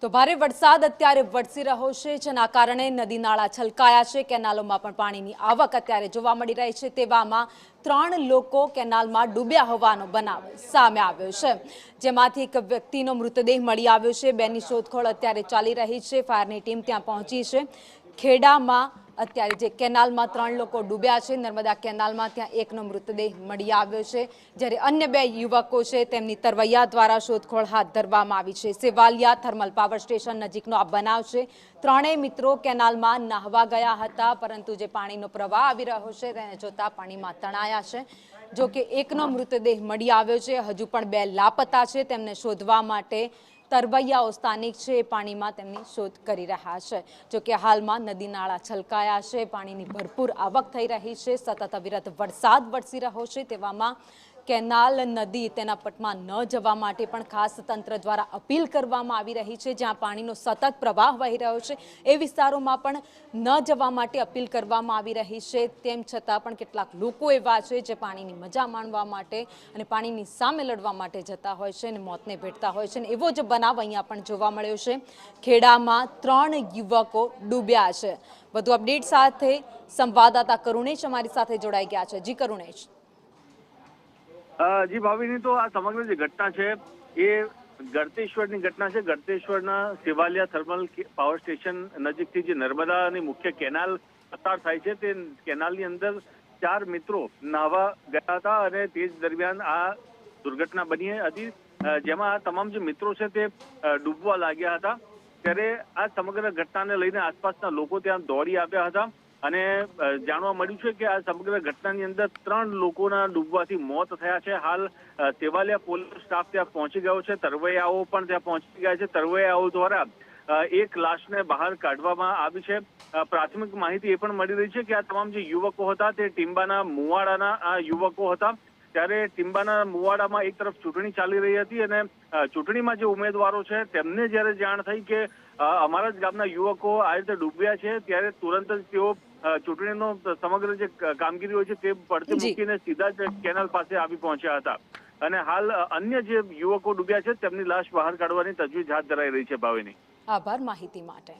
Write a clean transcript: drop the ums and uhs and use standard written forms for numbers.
તો ભારે વરસાદ અત્યારે વરસી રહ્યો છે, જેના કારણે નદી નાળા છલકાયા છે। કેનાલોમાં પણ પાણીની આવક અત્યારે જોવા મળી રહી છે। તેવામાં 3 લોકો કેનાલમાં ડૂબ્યા હોવાનો બનાવ સામે આવ્યો છે, જેમાંથી એક વ્યક્તિનો મૃતદેહ મળી આવ્યો છે। બેની શોધખોળ અત્યારે ચાલી રહી છે। ફાયરની ટીમ ત્યાં પહોંચી છે। ખેડામાં અત્યારે જે કેનાલમાં 3 લોકો ડૂબ્યા છે, નર્મદા કેનાલમાં ત્યાં એકનો મૃતદેહ મળી આવ્યો છે, જ્યારે અન્ય 2 યુવકો છે તેમની તરવૈયા દ્વારા શોધખોળ હાથ ધરવામાં આવી છે। સેવાલિયા થર્મલ પાવર સ્ટેશન નજીકનો આ બનાવ છે। 3 મિત્રો કેનાલમાં નહાવા ગયા હતા, પરંતુ જે પાણીનો પ્રવાહ આવી રહ્યો છે તેને જોતા પાણીમાં તણાયા છે। જો કે એકનો મૃતદેહ મળી આવ્યો છે, હજુ પણ 2 લાપતા છે। તેમને શોધવા માટે તરવૈયાઓ સ્થાનિક છે પાણીમાં તેમની શોધ કરી રહ્યા છે। જો કે હાલમાં નદી નાળા છલકાયા છે, પાણીની ભરપૂર આવક થઈ રહી છે, સતત અવિરત વરસાદ વરસી રહ્યો છે। તેવામાં કેનાલ નદી તેના પટમાં ન જવા માટે પણ ખાસ તંત્ર દ્વારા અપીલ કરવામાં આવી રહી છે। જ્યાં પાણીનો સતત પ્રવાહ વહી રહ્યો છે એ વિસ્તારોમાં પણ ન જવા માટે અપીલ કરવામાં આવી રહી છે। તેમ છતાં પણ કેટલાક લોકો એવા છે જે પાણીની મજા માણવા માટે અને પાણીની સામે લડવા માટે જતા હોય છે અને મોતને ભેટતા હોય છે। એવો જ બનાવ અહીંયા પણ જોવા મળ્યો છે। ખેડામાં 3 યુવકો ડૂબ્યા છે। વધુ અપડેટ સાથે સંવાદદાતા કરુણેશ અમારી સાથે જોડાઈ ગયા છે। જી કરુણેશ। જી ભાવિની, તો આ સમગ્ર જે ઘટના છે એ ગળતેશ્વરની ઘટના છે। ગળતેશ્વરના સેવાલિયા થર્મલ પાવર સ્ટેશન નજીકથી જે નર્મદાની મુખ્ય કેનાલ પસાર થાય છે, તે કેનાલની અંદર 4 મિત્રો નાહવા ગયા હતા અને તે જ દરમિયાન આ દુર્ઘટના બની હતી, જેમાં આ તમામ જે મિત્રો છે તે ડૂબવા લાગ્યા હતા। ત્યારે આ સમગ્ર ઘટનાને લઈને આસપાસના લોકો ત્યાં દોડી આવ્યા હતા અને જાણવા મળ્યું છે કે આ સમગ્ર ઘટનાની અંદર 3 લોકોના ડૂબવાથી મોત થયા છે। હાલ સેવાલિયા પોલીસ સ્ટાફ ત્યાં પહોંચી ગયો છે, તરવૈયાઓ પણ ત્યાં પહોંચી ગયા છે। તરવૈયાઓ દ્વારા એક લાશને બહાર કાઢવામાં આવી છે। પ્રાથમિક માહિતી એ પણ મળી રહી છે કે આ તમામ જે યુવકો હતા તે ટીમ્બાના મુવાડાના આ યુવકો હતા। ત્યારે ટીમ્બાના મુવાડામાં એક તરફ ચૂંટણી ચાલી રહી હતી અને ચૂંટણીમાં જે ઉમેદવારો છે તેમને જ્યારે જાણ થઈ કે અમારા જ ગામના યુવકો આ રીતે ડૂબ્યા છે, ત્યારે તુરંત જ તેઓ ચૂંટણીનો સમગ્ર જે કામગીરી હોય છે તે પડતી મૂકીને સીધા જ કેનાલ પાસે આવી પહોંચ્યા હતા અને હાલ અન્ય જે યુવકો ડૂબ્યા છે તેમની લાશ બહાર કાઢવાની તજવીજ હાથ ધરાઈ રહી છે। ભાવિની, આભાર માહિતી માટે।